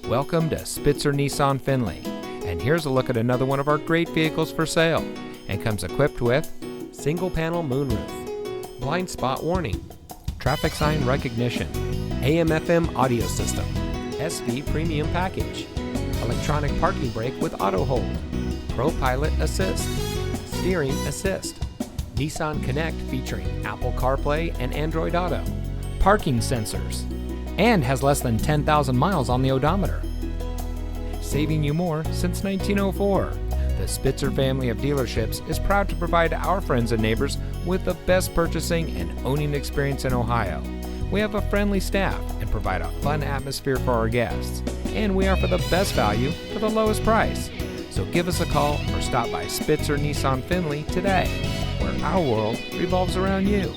Welcome to Spitzer Nissan Findlay, and here's a look at another one of our great vehicles for sale, and comes equipped with single panel moonroof, blind spot warning, traffic sign recognition, AM/FM audio system, SV premium package, electronic parking brake with auto hold, Pro Pilot Assist, steering assist, Nissan Connect featuring Apple CarPlay and Android Auto, parking sensors, and has less than 10,000 miles on the odometer. Saving you more since 1904. The Spitzer family of dealerships is proud to provide our friends and neighbors with the best purchasing and owning experience in Ohio. We have a friendly staff and provide a fun atmosphere for our guests. And we offer the best value for the lowest price. So give us a call or stop by Spitzer Nissan Findlay today, where our world revolves around you.